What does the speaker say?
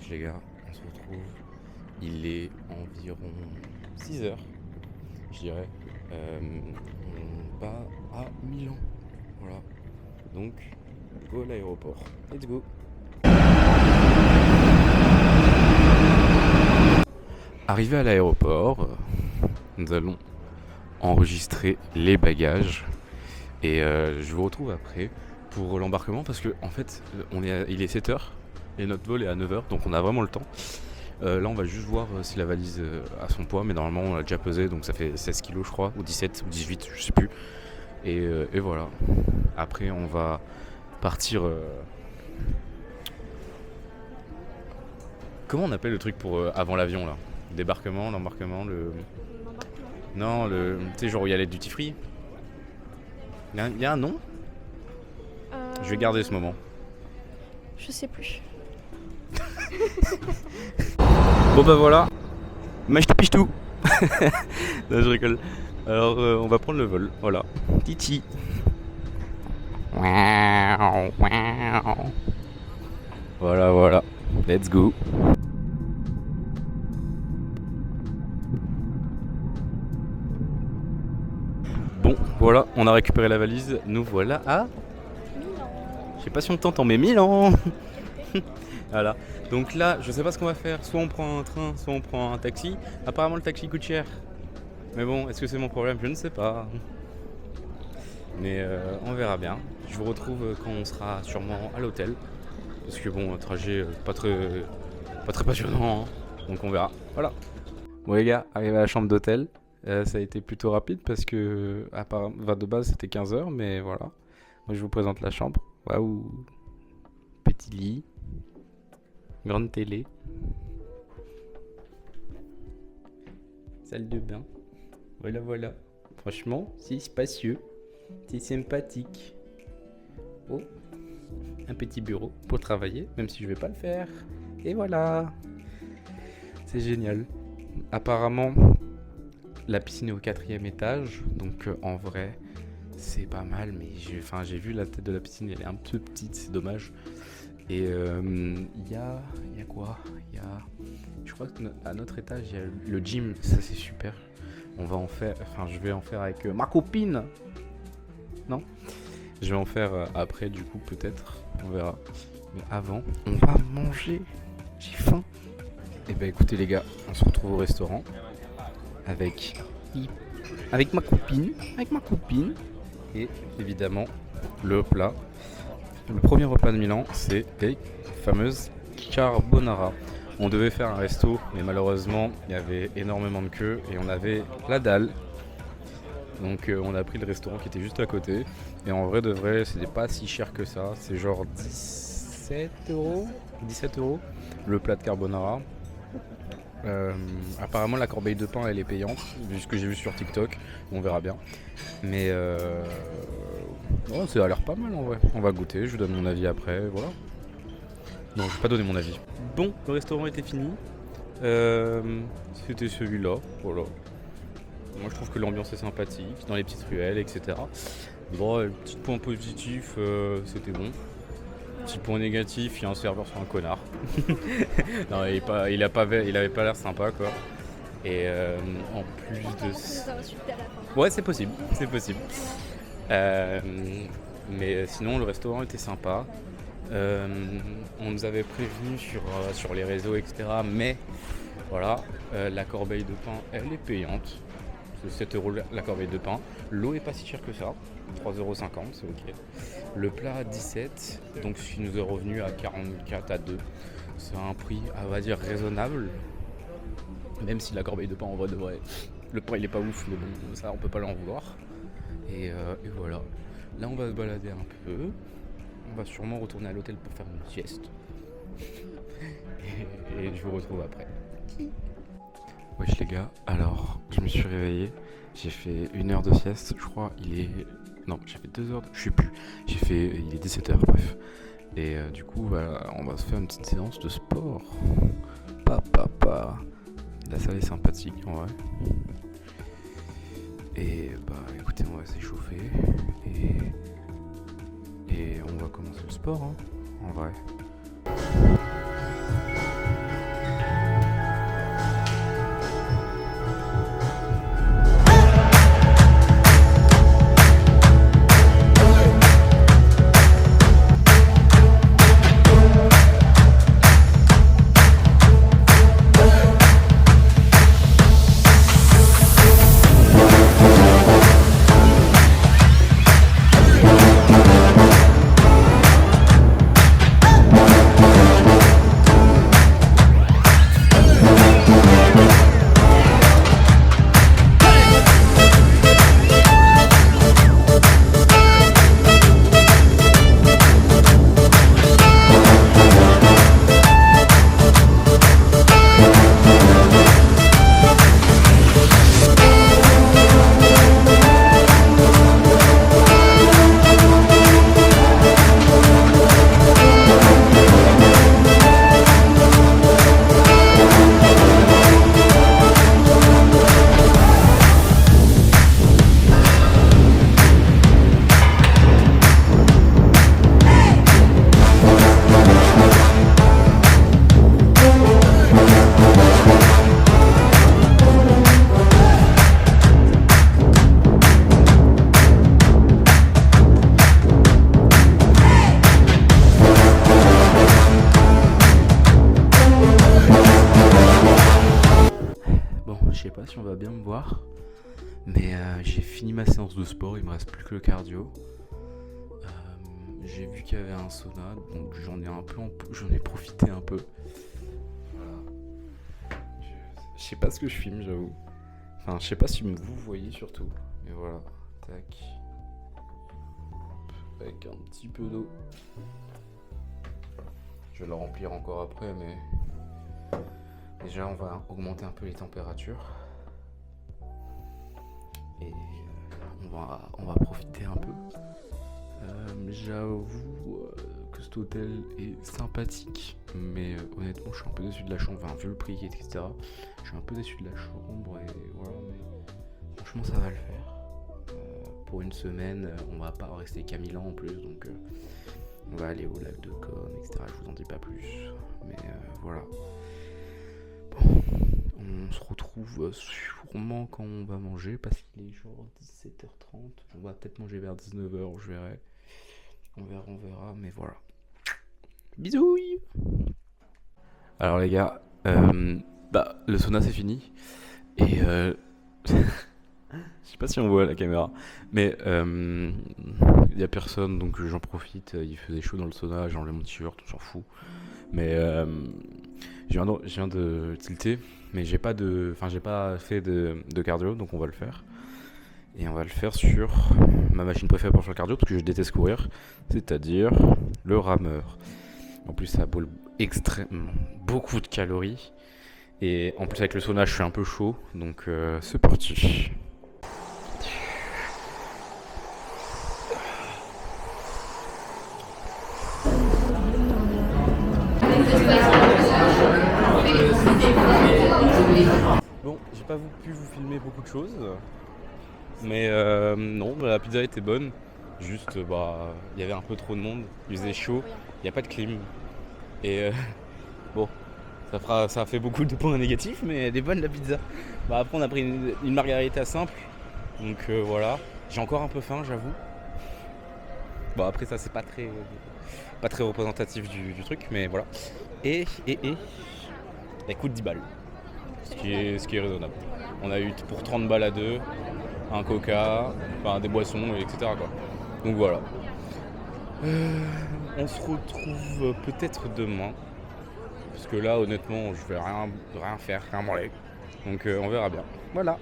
Wesh les gars, on se retrouve. Il est environ 6h, je dirais. On va à Milan. Voilà. Donc, go à l'aéroport. Let's go. Arrivé à l'aéroport, nous allons enregistrer les bagages. Et je vous retrouve après pour l'embarquement parce que en fait il est 7h et notre vol est à 9h, donc on a vraiment le temps. Là on va juste voir si la valise a son poids, mais normalement on l'a déjà pesé, donc ça fait 16 kilos je crois, ou 17 ou 18, je sais plus. Et voilà. Après on va partir... Comment on appelle le truc pour avant l'avion là? Débarquement, l'embarquement, le... Non, le... Tu sais, genre où il y a les duty free. Il y a un nom? Je vais garder ce moment. Je sais plus. Bon bah voilà, mais je te piche tout. Non, je rigole. Alors on va prendre le vol, voilà. Titi. Voilà, let's go. Bon, voilà, on a récupéré la valise. Nous voilà à... Je sais pas si on t'entend, mais Milan. Voilà. Donc là, je sais pas ce qu'on va faire. Soit on prend un train, soit on prend un taxi. Apparemment, le taxi coûte cher. Mais bon, est-ce que c'est mon problème? Je ne sais pas. Mais on verra bien. Je vous retrouve quand on sera sûrement à l'hôtel. Parce que bon, un trajet pas très passionnant. Hein. Donc on verra. Voilà. Bon les gars, arrivé à la chambre d'hôtel. Ça a été plutôt rapide parce que de base c'était 15h, mais voilà. Moi je vous présente la chambre. Waouh. Petit lit. Grande télé. Salle de bain. Voilà. Franchement, c'est spacieux. C'est sympathique. Oh. Un petit bureau pour travailler, même si je vais pas le faire. Et voilà. C'est génial. Apparemment, la piscine est au 4e étage. Donc en vrai, c'est pas mal. Mais j'ai vu la tête de la piscine, elle est un peu petite, c'est dommage. Et il y a quoi? Je crois qu'à notre étage, il y a le gym. Ça, c'est super. Je vais en faire avec ma copine. Non? Je vais en faire après, du coup, peut-être. On verra. Mais avant, on va manger. J'ai faim. Et ben écoutez, les gars, on se retrouve au restaurant avec ma copine. Et évidemment, le plat. Le premier repas de Milan, c'est les fameuses carbonara. On devait faire un resto, mais malheureusement, il y avait énormément de queue et on avait la dalle. Donc on a pris le restaurant qui était juste à côté. Et en vrai de vrai, c'était pas si cher que ça. C'est genre 17 euros. 17 euros le plat de carbonara. Apparemment la corbeille de pain elle est payante, vu ce que j'ai vu sur TikTok. On verra bien. Mais oh, ça a l'air pas mal en vrai. On va goûter, je vous donne mon avis après, voilà. Non, je vais pas donner mon avis. Bon, le restaurant était fini. C'était celui-là, voilà. Moi je trouve que l'ambiance est sympathique, dans les petites ruelles, etc. Bon, petit point positif, c'était bon. Petit point négatif, il y a un serveur sur un connard. Non, il avait pas l'air sympa quoi. Et en plus de ça... Ouais, c'est possible. Mais sinon, le restaurant était sympa. On nous avait prévenu sur les réseaux, etc. Mais voilà, la corbeille de pain, elle est payante. C'est 7 euros la corbeille de pain. L'eau est pas si chère que ça. 3,50 €, c'est ok. Le plat à 17, donc ce qui nous est revenu à 44 à 2. C'est un prix, on va dire, raisonnable. Même si la corbeille de pain, en vrai de vrai, le pain il est pas ouf, mais bon, ça on peut pas l'en vouloir. Et voilà. Là on va se balader un peu. On va sûrement retourner à l'hôtel pour faire une sieste. et je vous retrouve après. Wesh les gars, alors je me suis réveillé. J'ai fait 1 heure de sieste, je crois. Non, j'ai fait 2 heures. Je sais plus. Il est 17h, bref. Et du coup, voilà, on va se faire une petite séance de sport. Papa. La salle est sympathique en vrai. Et bah écoutez, on va s'échauffer. Et on va commencer le sport, hein, en vrai. pas si on va bien me voir. Mais j'ai fini ma séance de sport, il me reste plus que le cardio. J'ai vu qu'il y avait un sauna, donc j'en ai profité un peu. Voilà. Je sais pas ce que je filme, j'avoue. Enfin, je sais pas si vous voyez surtout. Mais voilà, tac. Avec un petit peu d'eau. Je vais le remplir encore après, mais déjà on va augmenter un peu les températures. Et on va profiter un peu. J'avoue que cet hôtel est sympathique, mais honnêtement je suis un peu déçu de la chambre, enfin, vu le prix etc. Je suis un peu déçu de la chambre et voilà, mais franchement ça va le faire. Pour une semaine, on va pas rester qu'à Milan en plus, donc on va aller au lac de Côme, etc. Je vous en dis pas plus, mais voilà. Bon, on se retrouve sûrement quand on va manger, parce qu'il est genre 17h30. On va peut-être manger vers 19h, je verrai. On verra, mais voilà. Bisous. Alors les gars, le sauna c'est fini. Et je sais pas si on voit la caméra, mais il y a personne, donc j'en profite. Il faisait chaud dans le sauna, j'ai enlevé mon t-shirt, on s'en fout. Mais je viens de tilter, mais j'ai pas fait de cardio, donc on va le faire. Et on va le faire sur ma machine préférée pour faire le cardio, parce que je déteste courir, c'est-à-dire le rameur. En plus, ça brûle extrêmement beaucoup de calories. Et en plus, avec le sauna, je suis un peu chaud, donc c'est parti. Bon, j'ai pas pu vous filmer beaucoup de choses, mais non, la pizza était bonne. Juste, il y avait un peu trop de monde, il faisait chaud, il n'y a pas de clim. Et bon, ça a fait beaucoup de points négatifs, mais elle est bonne la pizza. Après, on a pris une margarita simple, donc voilà. J'ai encore un peu faim, j'avoue. Bon, après, ça, c'est pas très représentatif du truc, mais voilà. Et elle coûte 10 balles. Ce qui est raisonnable. On a eu pour 30 balles à deux, un coca, des boissons, etc. quoi. Donc voilà. On se retrouve peut-être demain. Parce que là, honnêtement, je vais rien faire, rien branler. Donc on verra bien. Voilà.